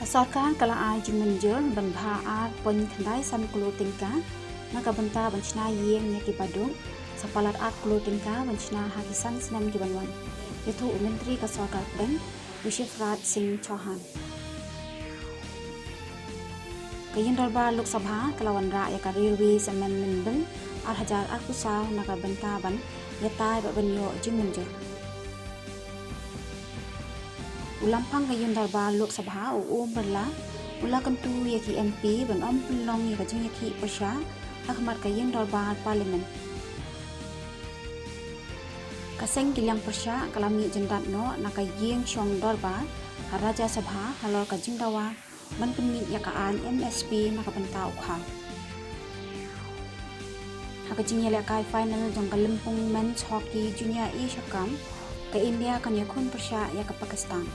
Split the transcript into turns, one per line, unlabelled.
Kasorkan kala ai jumenjol ban bha ar pon khandai san kulo tingka maka benta banchna yeng nya ki padung sapalat art kulo tingka banchna hakisan snam ki banwan yaitu menteri kasorkar dan Shivraj Singh Chauhan. Kayin darbar Lok Sabha kalawan rakyat ka Railways Amendment Bill 2000 naka benta ban yatai ba banyo jumenjol. Ulampang kayin darbar Lok Sabha berla ulakan tu yaki MP ban pelong yaka jeng yaki Pasha Ahmad kayin darbar parlimen. Kaseng gilang Pasha kalami jendat no naka yeng syong darbar Raja Sabha halor ka jingdawa ban penit yakaan MSP naka benta ukha. Haka jing yalakai final jong Kalimpong Men's Hockey Junior Asia Cup ke India kan yakun Pasha yaka Pakistan.